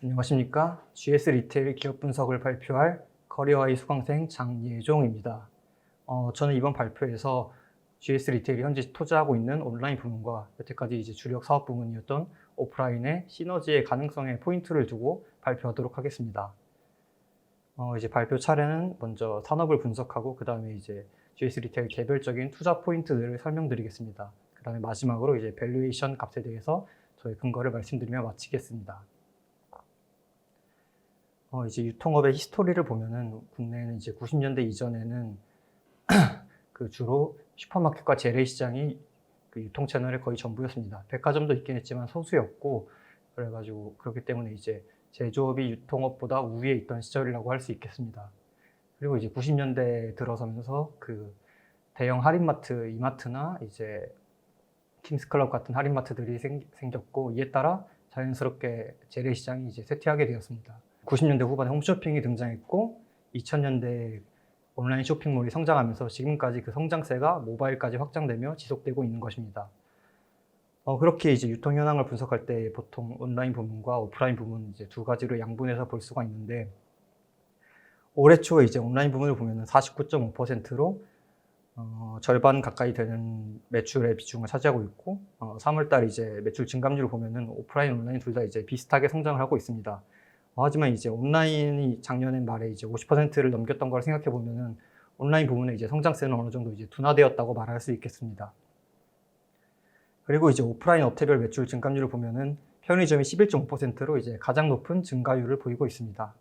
안녕하십니까. GS 리테일 기업 분석을 발표할 커리어하이 수강생 장예종입니다. 저는 이번 발표에서 GS 리테일이 현재 투자하고 있는 온라인 부문과 여태까지 이제 주력 사업 부문이었던 오프라인의 시너지의 가능성에 포인트를 두고 발표하도록 하겠습니다. 이제 발표 차례는 먼저 산업을 분석하고 그 다음에 이제 GS 리테일 개별적인 투자 포인트들을 설명드리겠습니다. 그 다음에 마지막으로 이제 밸류에이션 값에 대해서 저의 근거를 말씀드리며 마치겠습니다. 이제 유통업의 히스토리를 보면은 국내에는 이제 90년대 이전에는 그 주로 슈퍼마켓과 재래시장이 그 유통 채널의 거의 전부였습니다. 백화점도 있긴 했지만 소수였고, 그래가지고 그렇기 때문에 이제 제조업이 유통업보다 우위에 있던 시절이라고 할 수 있겠습니다. 그리고 이제 90년대 들어서면서 그 대형 할인마트, 이마트나 이제 킹스클럽 같은 할인마트들이 생겼고, 이에 따라 자연스럽게 재래시장이 이제 쇠퇴하게 되었습니다. 90년대 후반에 홈쇼핑이 등장했고 2000년대에 온라인 쇼핑몰이 성장하면서 지금까지 그 성장세가 모바일까지 확장되며 지속되고 있는 것입니다. 그렇게 이제 유통 현황을 분석할 때 보통 온라인 부문과 오프라인 부문 이제 두 가지로 양분해서 볼 수가 있는데, 올해 초에 이제 온라인 부문을 보면은 49.5%로 절반 가까이 되는 매출의 비중을 차지하고 있고, 3월달 이제 매출 증감률을 보면은 오프라인, 온라인 둘 다 이제 비슷하게 성장을 하고 있습니다. 하지만 이제 온라인이 작년 말에 이제 50%를 넘겼던 걸 생각해 보면은 온라인 부문의 이제 성장세는 어느 정도 이제 둔화되었다고 말할 수 있겠습니다. 그리고 이제 오프라인 업태별 매출 증감률을 보면은 편의점이 11.5%로 이제 가장 높은 증가율을 보이고 있습니다.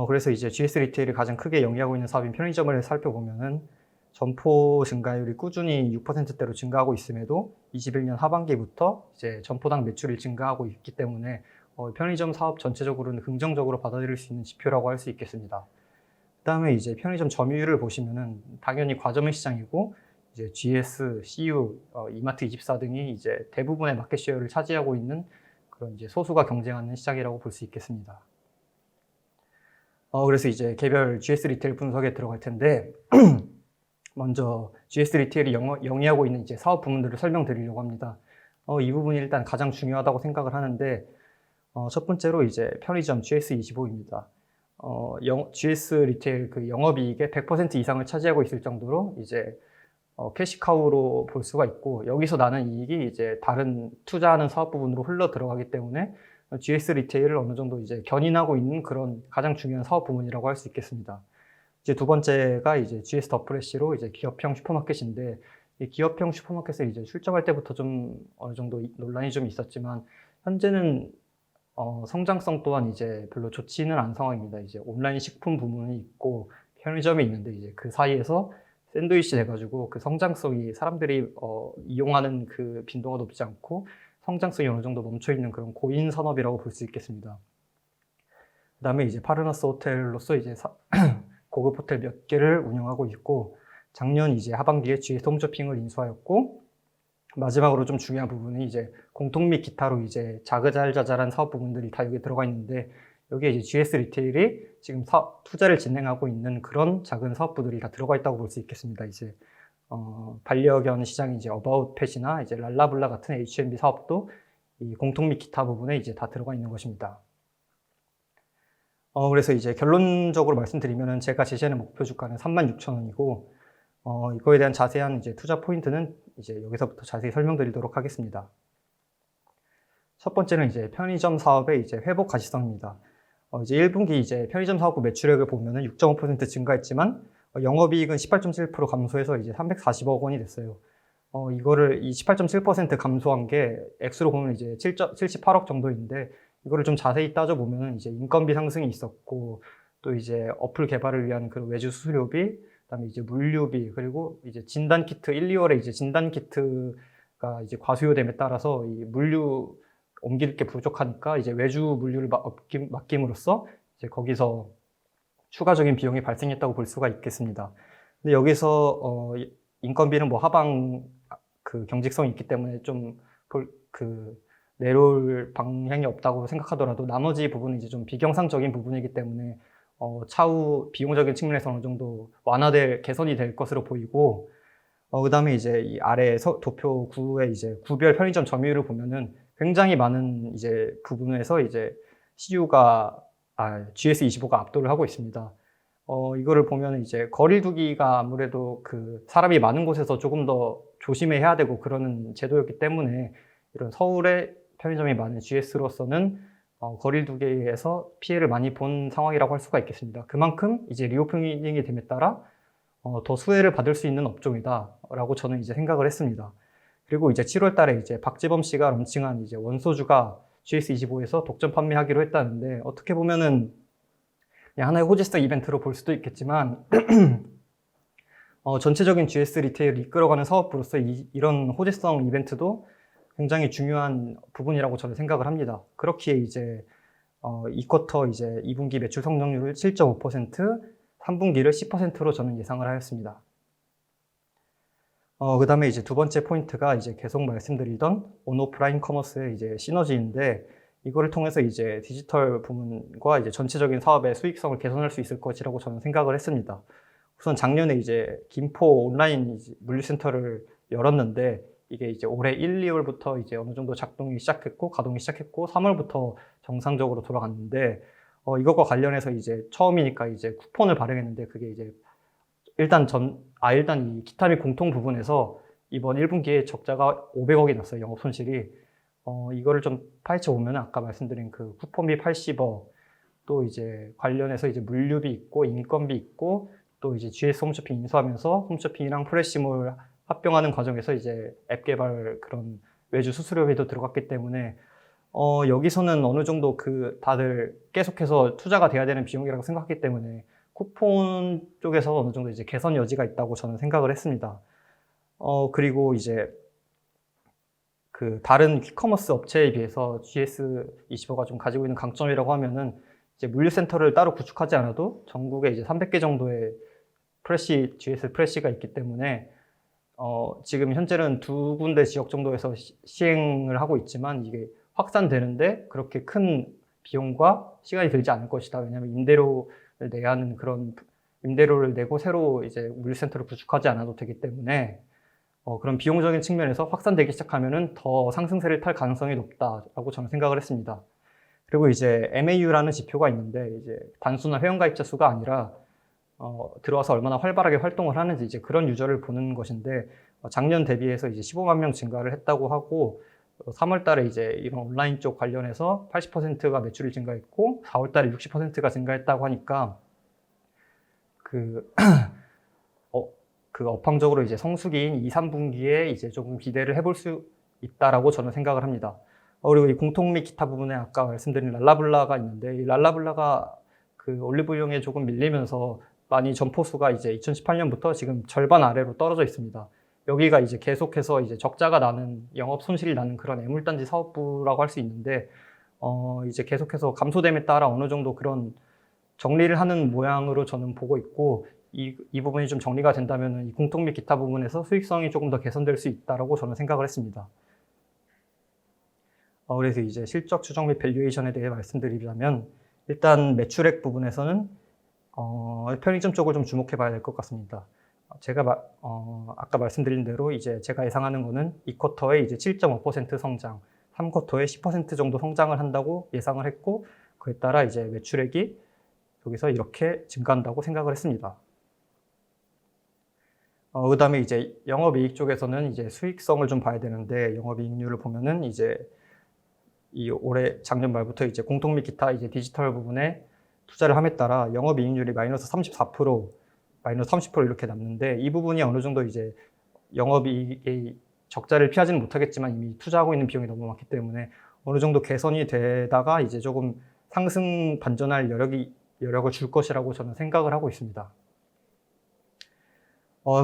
그래서 이제 GS 리테일이 가장 크게 영위하고 있는 사업인 편의점을 살펴보면은 점포 증가율이 꾸준히 6%대로 증가하고 있음에도 21년 하반기부터 이제 점포당 매출이 증가하고 있기 때문에 편의점 사업 전체적으로는 긍정적으로 받아들일 수 있는 지표라고 할 수 있겠습니다. 그 다음에 이제 편의점 점유율을 보시면은 당연히 과점의 시장이고 이제 GS, CU, 이마트24 등이 이제 대부분의 마켓쉐어를 차지하고 있는 그런 이제 소수가 경쟁하는 시장이라고 볼 수 있겠습니다. 그래서 이제 개별 GS 리테일 분석에 들어갈 텐데 먼저 GS 리테일이 영위하고 있는 이제 사업 부문들을 설명드리려고 합니다. 이 부분이 일단 가장 중요하다고 생각을 하는데, 첫 번째로 이제 편의점 GS25입니다. GS 리테일 그 영업이익의 100% 이상을 차지하고 있을 정도로 이제 캐시카우로 볼 수가 있고, 여기서 나는 이익이 이제 다른 투자하는 사업 부분으로 흘러 들어가기 때문에 GS 리테일을 어느 정도 이제 견인하고 있는 그런 가장 중요한 사업 부문이라고 할 수 있겠습니다. 이제 두 번째가 이제 GS 더 프레시로 이제 기업형 슈퍼마켓인데, 이 기업형 슈퍼마켓을 이제 출점할 때부터 좀 어느 정도 논란이 좀 있었지만 현재는 성장성 또한 이제 별로 좋지는 않은 상황입니다. 이제 온라인 식품 부문이 있고 편의점이 있는데 이제 그 사이에서 샌드위치 돼가지고 그 성장성이 사람들이 이용하는 그 빈도가 높지 않고 성장성이 어느 정도 멈춰 있는 그런 고인 산업이라고 볼 수 있겠습니다. 그 다음에 이제 파르나스 호텔로서 이제 고급 호텔 몇 개를 운영하고 있고, 작년 이제 하반기에 GS 홈쇼핑을 인수하였고, 마지막으로 좀 중요한 부분이 이제 공통 및 기타로 이제 자그잘자잘한 사업 부분들이 다 여기에 들어가 있는데, 여기에 이제 GS 리테일이 지금 투자를 진행하고 있는 그런 작은 사업부들이 다 들어가 있다고 볼 수 있겠습니다. 이제 반려견 시장이 이제 어바웃펫이나 이제 랄라블라 같은 H&B 사업도 이 공통 및 기타 부분에 이제 다 들어가 있는 것입니다. 그래서 이제 결론적으로 말씀드리면은 제가 제시하는 목표 주가는 36,000원이고, 이거에 대한 자세한 이제 투자 포인트는 이제 여기서부터 자세히 설명드리도록 하겠습니다. 첫 번째는 이제 편의점 사업의 이제 회복 가시성입니다. 이제 1분기 이제 편의점 사업부 매출액을 보면은 6.5% 증가했지만 영업이익은 18.7% 감소해서 이제 340억 원이 됐어요. 이거를 이 18.7% 감소한 게 액수로 보면 이제 78억 정도인데, 이거를 좀 자세히 따져보면 이제 인건비 상승이 있었고, 또 이제 어플 개발을 위한 그 외주 수수료비, 그다음에 이제 물류비, 그리고 이제 진단키트 1, 2월에 이제 진단키트가 이제 과수요됨에 따라서 이 물류 옮길 게 부족하니까 이제 외주 물류를 맡김으로써 이제 거기서 추가적인 비용이 발생했다고 볼 수가 있겠습니다. 근데 여기서 인건비는 뭐 하방 그 경직성이 있기 때문에 좀 내려올 방향이 없다고 생각하더라도 나머지 부분은 이제 좀 비경상적인 부분이기 때문에 차후 비용적인 측면에서 어느 정도 개선이 될 것으로 보이고, 그 다음에 이제 이 아래 도표 9의 이제 구별 편의점 점유율을 보면은 굉장히 많은 이제 부분에서 이제 GS25가 압도를 하고 있습니다. 이거를 보면 이제 거리두기가 아무래도 그 사람이 많은 곳에서 조금 더 조심해야 되고 그러는 제도였기 때문에 이런 서울에 편의점이 많은 GS로서는 거리두기에서 피해를 많이 본 상황이라고 할 수가 있겠습니다. 그만큼 이제 리오프닝이 됨에 따라 더 수혜를 받을 수 있는 업종이다라고 저는 이제 생각을 했습니다. 그리고 이제 7월 달에 이제 박재범 씨가 런칭한 이제 원소주가 GS25에서 독점 판매하기로 했다는데 어떻게 보면은 그냥 하나의 호재성 이벤트로 볼 수도 있겠지만 전체적인 GS 리테일을 이끌어가는 사업부로서 이런 호재성 이벤트도 굉장히 중요한 부분이라고 저는 생각을 합니다. 그렇기에 이제 이 쿼터 이제 2분기 매출 성장률을 7.5%, 3분기를 10%로 저는 예상을 하였습니다. 그 다음에 이제 두 번째 포인트가 이제 계속 말씀드리던 온오프라인 커머스의 이제 시너지인데 이거를 통해서 이제 디지털 부문과 이제 전체적인 사업의 수익성을 개선할 수 있을 것이라고 저는 생각을 했습니다. 우선 작년에 이제 김포 온라인 물류센터를 열었는데 이게 이제 올해 1, 2월부터 이제 어느 정도 작동이 시작했고 가동이 시작했고 3월부터 정상적으로 돌아갔는데 이것과 관련해서 이제 처음이니까 이제 쿠폰을 발행했는데 그게 이제 일단 이 기타 및 공통 부분에서 이번 1분기에 적자가 500억이 났어요. 영업 손실이. 이거를 좀 파헤쳐 보면 아까 말씀드린 그 쿠폰비 80억, 또 이제 관련해서 이제 물류비 있고 인건비 있고 또 이제 GS 홈쇼핑 인수하면서 홈쇼핑이랑 프레시몰 합병하는 과정에서 이제 앱 개발 그런 외주 수수료비도 들어갔기 때문에 여기서는 어느 정도 다들 계속해서 투자가 돼야 되는 비용이라고 생각했기 때문에 쿠폰 쪽에서 어느 정도 이제 개선 여지가 있다고 저는 생각을 했습니다. 그리고 이제 다른 퀵커머스 업체에 비해서 GS25가 좀 가지고 있는 강점이라고 하면은 이제 물류센터를 따로 구축하지 않아도 전국에 이제 300개 정도의 GS 프레시가 있기 때문에 지금 현재는 2군데 지역 정도에서 시행을 하고 있지만 이게 확산되는데 그렇게 큰 비용과 시간이 들지 않을 것이다. 왜냐하면 임대료를 내야 하는 그런 임대료를 내고 새로 이제 물류센터를 구축하지 않아도 되기 때문에 그런 비용적인 측면에서 확산되기 시작하면은 더 상승세를 탈 가능성이 높다라고 저는 생각을 했습니다. 그리고 이제 MAU라는 지표가 있는데 이제 단순한 회원가입자 수가 아니라 들어와서 얼마나 활발하게 활동을 하는지 이제 그런 유저를 보는 것인데 작년 대비해서 이제 15만 명 증가를 했다고 하고 3월 달에 이제 이런 온라인 쪽 관련해서 80%가 매출이 증가했고 4월 달에 60%가 증가했다고 하니까 업황적으로 이제 성수기인 2, 3분기에 이제 조금 기대를 해볼 수 있다라고 저는 생각을 합니다. 그리고 이 공통 및 기타 부분에 아까 말씀드린 랄라블라가 있는데 이 랄라블라가 올리브영에 조금 밀리면서 많이 점포수가 이제 2018년부터 지금 절반 아래로 떨어져 있습니다. 여기가 이제 계속해서 이제 적자가 나는 영업 손실이 나는 그런 애물단지 사업부라고 할 수 있는데 이제 계속해서 감소됨에 따라 어느 정도 그런 정리를 하는 모양으로 저는 보고 있고 이 부분이 좀 정리가 된다면 이 공통 및 기타 부분에서 수익성이 조금 더 개선될 수 있다라고 저는 생각을 했습니다. 그래서 이제 실적 추정 및 밸류에이션에 대해 말씀드리자면 일단 매출액 부분에서는 편의점 쪽을 좀 주목해 봐야 될 것 같습니다. 제가 아까 말씀드린 대로 이제 제가 예상하는 거는 2쿼터에 이제 7.5% 성장, 3쿼터에 10% 정도 성장을 한다고 예상을 했고 그에 따라 이제 매출액이 여기서 이렇게 증가한다고 생각을 했습니다. 그 다음에 이제 영업이익 쪽에서는 이제 수익성을 좀 봐야 되는데 영업이익률을 보면은 이제 올해 작년 말부터 이제 공통 및 기타 이제 디지털 부분에 투자를 함에 따라 영업이익률이 마이너스 34%, 마이너스 30% 이렇게 남는데 이 부분이 어느 정도 이제 영업이익의 적자를 피하지는 못하겠지만 이미 투자하고 있는 비용이 너무 많기 때문에 어느 정도 개선이 되다가 이제 조금 상승 반전할 여력을 줄 것이라고 저는 생각을 하고 있습니다.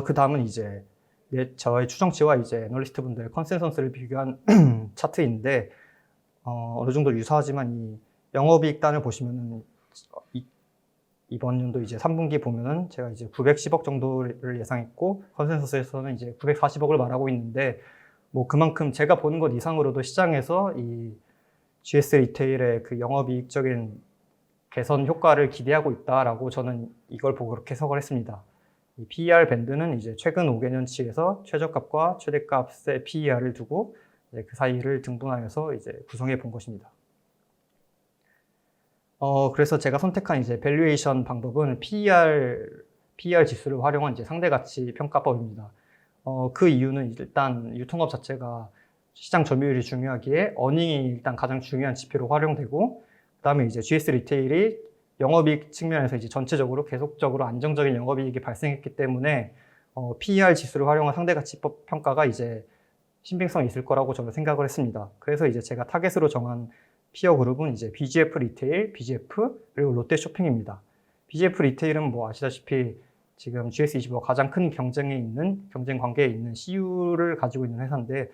그 다음은 이제 저의 추정치와 이제 애널리스트 분들의 컨센서스를 비교한 차트인데 어느 정도 유사하지만 이 영업이익단을 보시면은 이번 연도 이제 3분기 보면은 제가 이제 910억 정도를 예상했고 컨센서스에서는 이제 940억을 말하고 있는데 뭐 그만큼 제가 보는 것 이상으로도 시장에서 이 GS 리테일의 그 영업이익적인 개선 효과를 기대하고 있다라고 저는 이걸 보고 그렇게 해석을 했습니다. 이 PER 밴드는 이제 최근 5개년치에서 최저값과 최대값의 PER을 두고 그 사이를 등분하여서 이제 구성해 본 것입니다. 그래서 제가 선택한 이제 밸류에이션 방법은 PER 지수를 활용한 이제 상대가치 평가법입니다. 그 이유는 일단 유통업 자체가 시장 점유율이 중요하기에 어닝이 일단 가장 중요한 지표로 활용되고, 그다음에 이제 GS 리테일이 영업이익 측면에서 이제 전체적으로 계속적으로 안정적인 영업이익이 발생했기 때문에 PER 지수를 활용한 상대가치 평가가 이제 신빙성이 있을 거라고 저는 생각을 했습니다. 그래서 이제 제가 타겟으로 정한 피어 그룹은 이제 BGF 리테일, BGF 그리고 롯데쇼핑입니다. BGF 리테일은 뭐 아시다시피 지금 GS25가 가장 큰 경쟁 관계에 있는 CU를 가지고 있는 회사인데,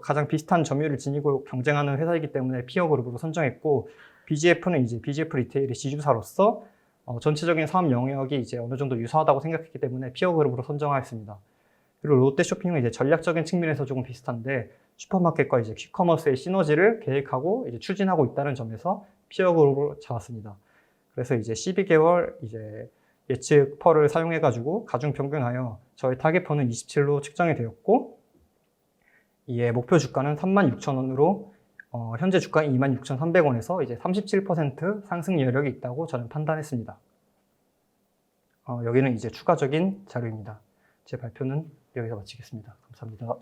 가장 비슷한 점유율을 지니고 경쟁하는 회사이기 때문에 피어 그룹으로 선정했고, BGF는 이제 BGF 리테일의 지주사로서 전체적인 사업 영역이 이제 어느 정도 유사하다고 생각했기 때문에 피어 그룹으로 선정하였습니다. 그리고 롯데쇼핑은 이제 전략적인 측면에서 조금 비슷한데, 슈퍼마켓과 이제 퀵커머스의 시너지를 계획하고 이제 추진하고 있다는 점에서 피어 그룹으로 잡았습니다. 그래서 이제 12개월 이제 예측 펄을 사용해가지고 가중 평균하여 저희 타겟 펄은 27로 측정이 되었고, 이에 목표 주가는 36,000원으로 현재 주가는 26,300원에서 이제 37% 상승 여력이 있다고 저는 판단했습니다. 여기는 이제 추가적인 자료입니다. 제 발표는 여기서 마치겠습니다. 감사합니다.